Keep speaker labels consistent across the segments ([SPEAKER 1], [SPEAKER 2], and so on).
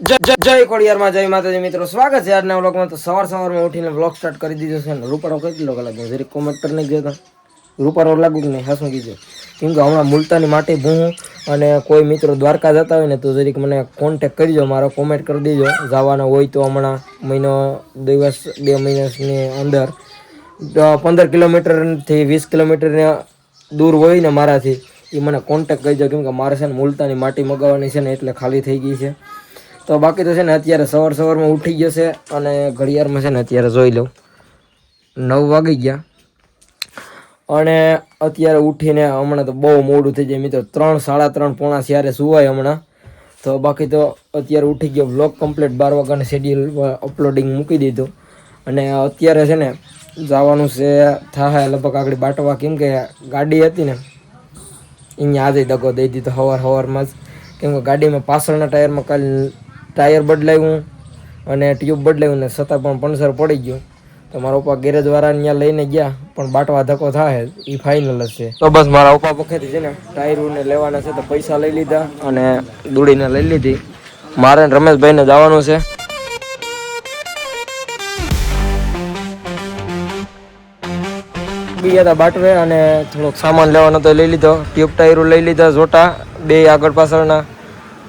[SPEAKER 1] જય કોડિયારમાં જય માતાજી મિત્રો, સ્વાગત છે આજના વ્લોગમાં. તો સવારમાં ઉઠીને વ્લોગ સ્ટાર્ટ કરી દીધો છે ને રૂપારો કેટલો કલાક જરી કોમેન્ટ કરીને ગયો તો રૂપારો લાગુ કે નહીં હાસું કીધું. કેમ કે હમણાં મુલતાની માટી ભૂં અને કોઈ મિત્રો દ્વારકા જતા હોય ને તો જરીક મને કોન્ટેક કરજો, મારો કોમેન્ટ કરી દેજો. જવાનો હોય તો હમણાં મહિનો દિવસ 2 મહિનાની અંદર 15 કિલોમીટરથી 20 કિલોમીટર દૂર હોય ને મારાથી એ મને કોન્ટેક કરજો. કેમ કે મારે છે ને મુલતાની માટી મગાવવાની છે ને એટલે ખાલી થઈ ગઈ છે. તો બાકી તો છે ને અત્યારે સવારમાં ઉઠી ગયો છે અને ઘડિયાળમાં છે ને અત્યારે જોઈ લઉં 9 વાગી ગયા અને અત્યારે ઉઠીને હમણાં તો બહુ મોડું થઈ જાય મિત્રો. 3, 3:30 પોણા ત્યારે સુવાય હમણાં. તો બાકી તો અત્યારે ઉઠી ગયો, વ્લોગ કમ્પ્લીટ 12 વાગ્યાનું શેડ્યુલ અપલોડિંગ મૂકી દીધું અને અત્યારે છે ને જવાનું છે થાય લગભગ આગળ બાટવા. કેમ કે ગાડી હતી ને અહીંયા આજે દગો દઈ દીધો સવારમાં જ. કેમ કે ગાડીમાં પાછળના ટાયરમાં કાલે ટાયર બદલાવ્યું અને ટ્યુબ બદલાવ્યું ને છતાં પણ પંચર પડી ગયું. તો મારા પપ્પા ગેરેજવાળાને ત્યાં લઈને ગયા પણ બાટવા ધક્કો થાય એ ફાઇનલ જ છે. તો બસ મારા પપ્પા વખતે છે ને ટાયરોને લેવાના છે તો પૈસા લઈ લીધા અને દૂડીને લઈ લીધી. મારે રમેશભાઈને જવાનું છે. ગયા હતા બાટવે અને થોડોક સામાન લેવાનો તો લઈ લીધો. ટ્યુબ ટાયરો લઈ લીધા, જોટા 2 આગળ પાછળના.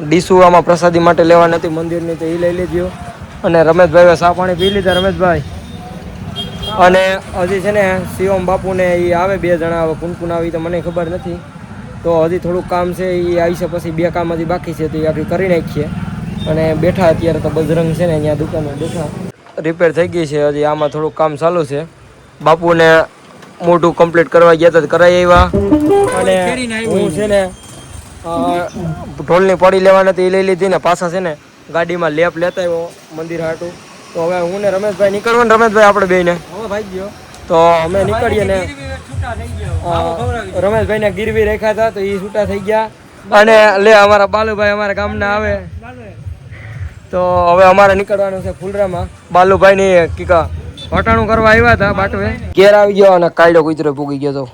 [SPEAKER 1] ડીસુ આમાં પ્રસાદી માટે લેવાની હતી મંદિરની તો એ લઈ લીધો. અને રમેશભાઈ ચા પાણી પી લીધા રમેશભાઈ. અને હજી છે ને શિવમ બાપુને એ આવે 2 જણા, હવે કુનકુન આવી તો મને ખબર નથી. તો હજી થોડુંક કામ છે એ આવી છે, પછી 2 કામ હજી બાકી છે તો એ આપણે કરી નાખીએ. અને બેઠા અત્યારે તો બજરંગ છે ને અહીંયા દુકાને બેઠા, રિપેર થઈ ગઈ છે. હજી આમાં થોડુંક કામ ચાલુ છે. બાપુને મોટું કમ્પ્લીટ કરવા ગયા હતા કરાવી આવ્યા. અને હું છે ને ઢોલની પડી લેવાની હતી એ લઈ લીધી ને પાછા છે ને ગાડીમાં લેપ લેતા આવ્યો મંદિર હાટું. તો હવે હું ને રમેશભાઈ નીકળવું ને રમેશભાઈ આપણે બેને તો અમે નીકળીએ ને રમેશભાઈને ગીરવી રાખ્યા હતા તો એ છૂટા થઈ ગયા. અને લે અમારા બાલુભાઈ અમારા ગામના આવે તો હવે અમારે નીકળવાનું છે ફુલરામાં. બાલુભાઈની કીકા વટાણું કરવા આવ્યા હતા બાટવે, ઘેર આવી ગયો અને કાયડો કૂતરો પૂગી ગયો.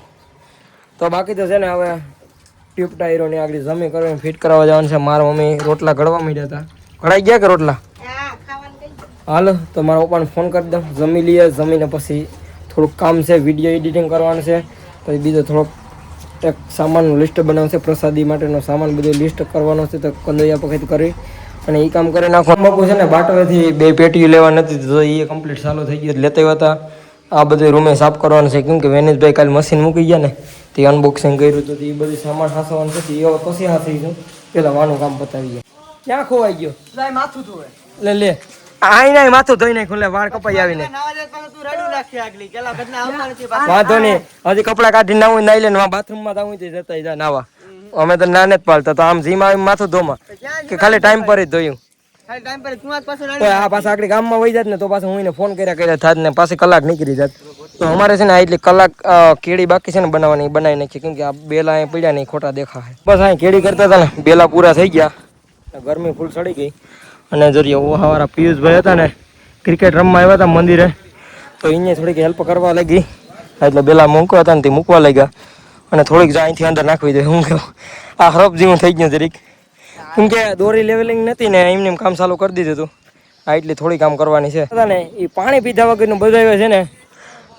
[SPEAKER 1] તો બાકી તો છે ને હવે ટ્યુબ ટાયરોની આગળ જમી કરીને ફિટ કરવા જવાનું છે. મારા મમ્મી રોટલા ઘડવા માંડ્યા હતા. ઘડાઈ ગયા કે રોટલા? હાલો તો મારા પપ્પાને ફોન કરી દઉં, જમી લઈએ. જમીને પછી થોડુંક કામ છે, વિડીયો એડિટિંગ કરવાનું છે. પછી બીજો થોડોક એક સામાનનું લિસ્ટ બનાવવાનું છે, પ્રસાદી માટેનો સામાન બધું લિસ્ટ કરવાનો છે. તો કંદોયા પખેત કરી અને એ કામ કરી નાખો. બાપુ છે ને બાટવેથી 2 પેટીઓ લેવા નથી તો એ કમ્પ્લીટ ચાલુ થઈ ગયું લેતા હતા. આ બધું રૂમે સાફ કરવાનું છે. કેમ કે વેનેશભાઈ કાલે મશીન મૂકી ગયા ને તે અનબોક્સિંગ કર્યું હતું એ બધું સામાન હાસવાનું છે. એ હવે પછી હાસીશું, પેલા વાનું કામ પતાવી ગયા. ક્યાં ખોવાઈ ગયો? માથું ધોવે લે લે આઈ ના માથું ધોઈ નાખ્યું, લે વાળ કપાઈ આવીને વાંધો નહીં. હજી કપડા કાઢીને નાવું નાઈ લે, બાથરૂમમાં જવું જતા જા નાવા. અમે તો નાને જ પાલતા તો આમ જીમ આવી માથું ધોમાં કે ખાલી ટાઈમ પર જ ધોયું. આ પાછા આગળ ગામમાં વહી જાત ને તો પાછું હું એને ફોન કર્યા થાત ને પાછી કલાક નીકળી જાત. તો અમારે છે ને એટલી કલાક કેળી બાકી છે ને બનાવવાની, બનાવી નાખી. કેમ કે આ બેલા અહીં પડ્યા નહીં ખોટા દેખાય. બસ અહીં કેળી કરતા હતા ને બેલા પૂરા થઈ ગયા, ગરમી ફૂલ ચડી ગઈ. અને જરીએ ઓહાવાળા પિયુષભાઈ હતા ને ક્રિકેટ રમવા આવ્યા હતા મંદિરે તો અહીંયા થોડીક હેલ્પ કરવા લાગી. એટલે બેલા મૂકવા હતા ને તે મૂકવા લાગ્યા અને થોડીક અહીંથી અંદર નાખવી દે. હું કહું આ હરફ જેવું થઈ ગયું જરીક. કેમ કે દોરી લેવલિંગ નથી ને એમને કામ ચાલુ કરી દીધું હતું. આ એટલી થોડી કામ કરવાની છે ને. એ પાણી પીધા વગરનું બધા છે ને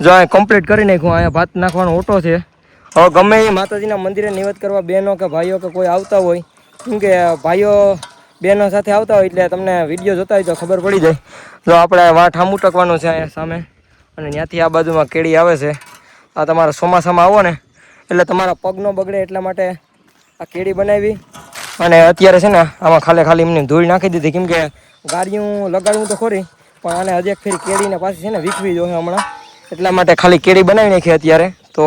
[SPEAKER 1] જો આ કમ્પ્લીટ કરી નાખ્યું. અહીંયા ભાત નાખવાનો ઓટો છે. હવે ગમે એ માતાજીના મંદિરે નિવેદ કરવા બહેનો કે ભાઈઓ કે કોઈ આવતા હોય, કેમ કે ભાઈઓ બહેનો સાથે આવતા હોય એટલે તમને વિડીયો જોતા હોય તો ખબર પડી જાય. જો આપણે વાટ આમ ટકવાનું છે અહીંયા સામે અને ત્યાંથી આ બાજુમાં કેળી આવે છે. આ તમારા ચોમાસામાં આવો ને એટલે તમારા પગ ન બગડે એટલા માટે આ કેળી બનાવી. અને અત્યારે છે ને આમાં ખાલી એમને ધૂળ નાખી દીધી. કેમ કે ગાડીઓ લગાડવું તો ખોરી પણ આને હજી એક ફેરી કેળીને પાછી છે ને વીખવી જોઈએ હમણાં, એટલા માટે ખાલી કેળી બનાવી નાખી અત્યારે. તો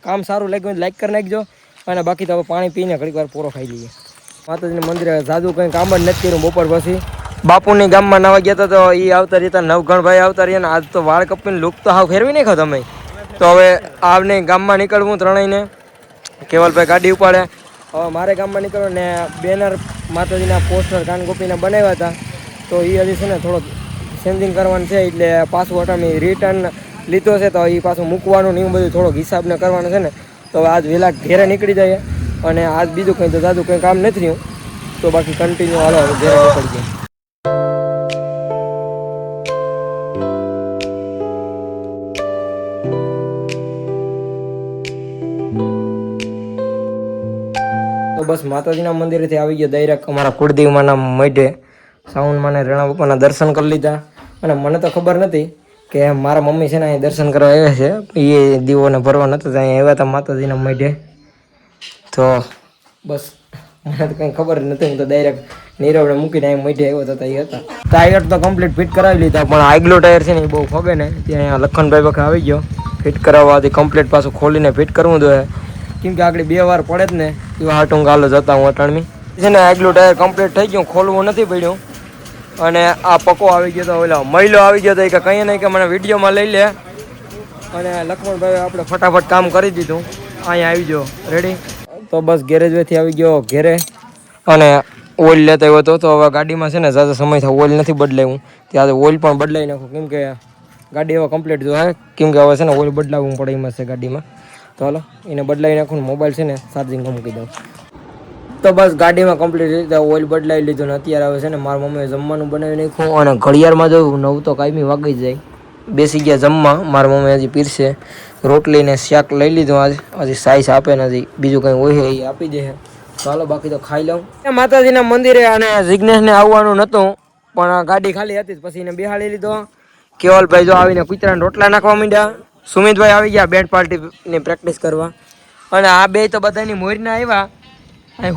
[SPEAKER 1] કામ સારું લાગ્યું લાઈક કરી નાખજો. અને બાકી તો હવે પાણી પીને ઘડીક વાર પૂરો ખાઈ લઈએ. માતાજીના મંદિરે જાદુ કંઈ કામ જ નથી કર્યું. બપોર પછી બાપુની ગામમાં નવા ગયા હતા તો એ આવતા રહેતા, નવગણભાઈ આવતા રહ્યા ને આજ તો વાળ કપીને લુક તો હાવ ફેરવી નાખો તમે. તો હવે આવને ગામમાં નીકળવું ત્રણેયને. કેવલભાઈ ગાડી ઉપાડે. હવે મારે ગામમાં નીકળવું ને બેનર માતાજીના પોસ્ટર કાનગોપીના બનાવ્યા હતા તો એ હજી છે ને થોડોક ચેન્જિંગ કરવાનું છે. એટલે પાછું અટામી રિટર્ન લીધો છે તો એ પાછું મૂકવાનું ને એવું બધું થોડોક હિસાબને કરવાનું છે ને. તો આજ વહેલા ઘેરે નીકળી જાય અને આજ બીજું કંઈ તો દાદુ કંઈ કામ નથી રહ્યું. તો બાકી કન્ટિન્યુ હાલો ઘરે નીકળીએ. તો બસ માતાજીના મંદિરેથી આવી ગયા ડાયરેક્ટ અમારા કુળદેવમાંના મઢે સાઉન્ડમાં ને રેણા બાપાના દર્શન કરી લીધા. અને મને તો ખબર નથી કે મારા મમ્મી છે ને અહીં દર્શન કરવા આવ્યા છે, એ દીવોને ભરવા નહોતા ત્યાં આવ્યા હતા માતાજીના મઢે. તો બસ મને તો કંઈ ખબર જ નથી, હું તો ડાયરેક્ટ નીરવને મૂકીને અહીં મઢે આવ્યો હતો એ હતા. ટાયર તો કમ્પ્લીટ ફિટ કરાવી લીધા, પણ આગલો ટાયર છે ને એ બહુ ખબર ને ત્યાં અહીંયા લખનભાઈ વખત આવી ગયો ફિટ કરાવવાથી કમ્પ્લીટ પાછું ખોલીને ફિટ કરવું જોઈએ, કેમ કે આગળ 2 વાર પડે જ ને એવા હાટું ગાલો જતા હું અટાણમી છે ને. આગલું ટાયર કમ્પ્લીટ થઈ ગયું, ખોલવું નથી પડ્યું. અને આ પકો આવી ગયો તો ઓલા મહિલો આવી ગયો તો કે કંઈ નહીં કે મને વિડીયોમાં લઈ લે. અને લક્ષ્મણભાઈ આપણે ફટાફટ કામ કરી દીધું, અહીંયા આવી ગયો રેડી. તો બસ ગેરેજવેથી આવી ગયો ઘેરે અને ઓઇલ લેતા આવ્યો હતો. તો હવે ગાડીમાં છે ને ઝાઝો સમય થાય ઓઇલ નથી બદલાવ્યું, ત્યારે ઓઇલ પણ બદલાવી નાખું, કેમ કે ગાડી હવે કમ્પ્લીટ જો હે, કેમ કે હવે છે ને ઓઇલ બદલાવવું પડે એમાં છે ગાડીમાં. તો હાલો એને બદલાવી નાખું ને મોબાઈલ છે ને ચાર્જિંગમાં મૂકી દઉં. તો બસ ગાડીમાં કમ્પ્લીટ રીતે ઓઇલ બદલાવી લીધું ને અત્યારે હવે છે ને મારા મમ્મીએ જમવાનું બનાવી નાખ્યું. અને ઘડિયાળમાં જોયું 9 તો કાયમી વાગી જાય. બેસી ગયા જમવા, મારા મમ્મી હજી પીરશે રોટલી ને શાક લઈ લીધું. હજી સાઈસ આપે નથી, બીજું કંઈ હોય એ આપી દે. ચાલો બાકી તો ખાઈ લઉં. માતાજીના મંદિરે અને જિજ્ઞેશને આવવાનું નહોતું, પણ ગાડી ખાલી હતી પછી એને બેહાડી લીધો. કેવલભાઈ જો આવીને કૂતરાને રોટલા નાખવા માંડ્યા. સુમિતભાઈ આવી ગયા બેટ પાર્ટીની પ્રેક્ટિસ કરવા. અને આ બે તો બધાની મોરના આવ્યા.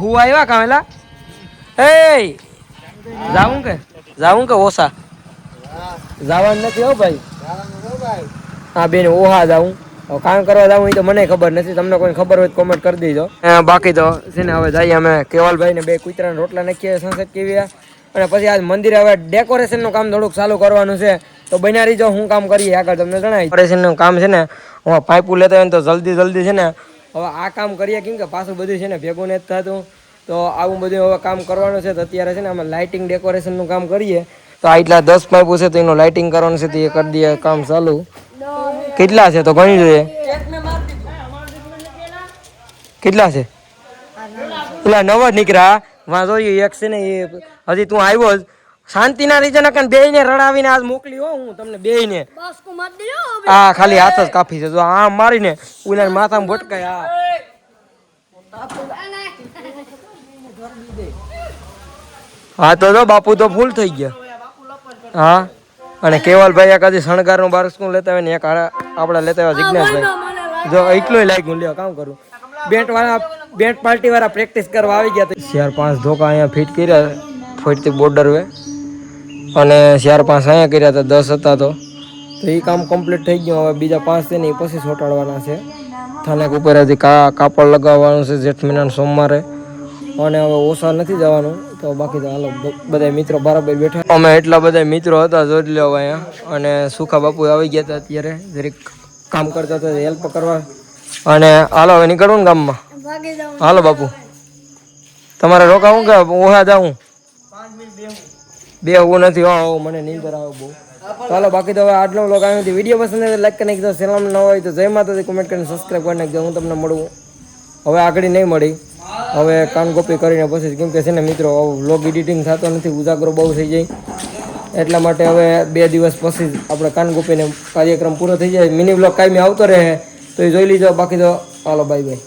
[SPEAKER 1] હું આવ્યા કામેલા એ જાવું કે ઓછા જવાનું નથી. હો ભાઈ હા બેન ઓહા જાઉં, કામ કરવા જાઉં એ તો મને ખબર નથી, તમને કોઈ ખબર હોય તો કોમેન્ટ કરી દેજો. બાકી તો છે ને હવે જઈએ અમે કેવલભાઈને 2 કૂતરાના રોટલા નાખીએ સંસદ કેવી. અને પછી આજ મંદિરે હવે ડેકોરેશનનું કામ થોડુંક ચાલુ કરવાનું છે, તો બન્યા રહીજો. હું કામ કરીએ આગળ તમને જણાવી. ડેકોરેશનનું કામ છે ને હવે પાઇપો લેતા હોય ને તો જલ્દી છે ને હવે આ કામ કરીએ, કેમ કે પાછું બધું છે ને ભેગું નથી થતું. તો આવું બધું હવે કામ કરવાનું છે. તો અત્યારે છે ને અમે લાઇટિંગ ડેકોરેશનનું કામ કરીએ. તો આટલા 10 પાઇપો છે તો એનું લાઇટિંગ કરવાનું છે, તો એ કરી દઈએ કામ ચાલુ. કેટલા છે તો ગણી જોઈએ, કેટલા છે પેલા 9 નીકળ્યા વાં જોઈએ. એક છે ને એ હજી તું આવ્યો જ શાંતિના રીઝન કે બેયને રડાવીને આજ મોકલી હો હું તમને બેયને. હા ખાલી હાથ જ કાફી છે, જો આમ મારીને ઉલાને માથામાં ભટકાય. હા તો જો બાપુ તો ફૂલ થઈ ગયા. હા અને કેવલભાઈ એક હજી શણગારનું બારસકું લેતા હોય ને એક આપણે લેતા હોય જિજ્ઞેશભાઈ, જો એટલું લાગ્યું લ્યો કામ કરું. બેટ પાર્ટી વાળા પ્રેક્ટિસ કરવા આવી ગયા. 4-5 ધોકા અહીંયા ફિટ કર્યા ફરતી બોર્ડર વે, અને 4-5 અહીંયા કર્યા હતા, 10 હતા. તો એ કામ કમ્પ્લીટ થઈ ગયું. હવે બીજા 5 છે ને એ પછી ચોંટાડવાના છે. થાનેક ઉપર હજી કાપડ લગાવવાનું છે જેઠ મહિનાના સોમવારે. અને હવે ઓછા નથી જવાનું. તો બાકી તો હાલો બધા મિત્રો બરાબર બેઠા. અમે એટલા બધા મિત્રો હતા જોઈ લો અહીંયા. અને સુખા બાપુ આવી ગયા હતા અત્યારે જરીક કામ કરતા હતા હેલ્પ કરવા. અને હાલો હવે નીકળવું ને ગામમાં. હાલો બાપુ તમારે રોકાવું કે ઓહા જાઉં? 5 મિનિટ બેહવું નથી. હો મને નીંદર આવે બહુ. ચાલો બાકી તો હવે આટલો વ્લોગ આવ્યો. વિડીયો પસંદ આવે લાઈક કરી નાખજો. ચેનલ ન હોય તો જય માતાજી કોમેન્ટ કરીને સબસ્ક્રાઈબ કરી નાખજો. હું તમને મળું હવે આગળ નહીં મળી, હવે કાન કોપી કરીને પછી, કેમ કે છે ને મિત્રો વ્લોગ એડિટિંગ થતો નથી, ઉજાગરો બહુ થઈ જાય. એટલા માટે હવે 2 દિવસ પછી આપણે કાન કોપીને કાર્યક્રમ પૂરો થઈ જાય. મિની વ્લોગ કાયમી આવતો રહે તો એ જોઈ લીજો. બાકી તો હાલો બાય બાય.